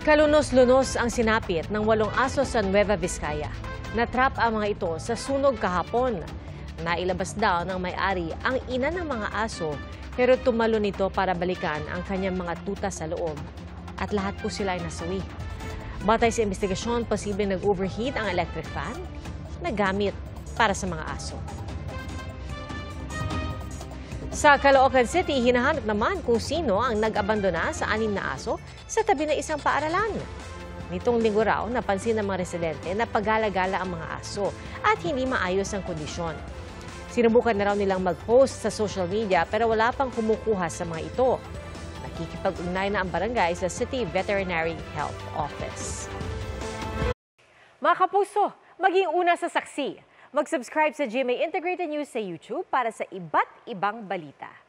Kalunos-lunos ang sinapit ng 8 aso sa Nueva Vizcaya. Natrap ang mga ito sa sunog kahapon. Nailabas daw ng may-ari ang ina ng mga aso pero tumalo nito para balikan ang kanyang mga tuta sa loob. At lahat po sila ay nasawi. Batay sa investigasyon, posibleng nag-overheat ang electric fan na gamit para sa mga aso. Sa Caloocan City, hinahanap naman kung sino ang nag-abandona sa 6 na aso sa tabi ng isang paaralan. Nitong linggo raw, napansin ng mga residente na pagala-gala ang mga aso at hindi maayos ang kondisyon. Sinubukan na raw nilang mag-post sa social media pero wala pang kumukuha sa mga ito. Nakikipag-ugnay na ang barangay sa City Veterinary Health Office. Mga kapuso, maging una sa saksi. Mag-subscribe sa GMA Integrated News sa YouTube para sa iba't ibang balita.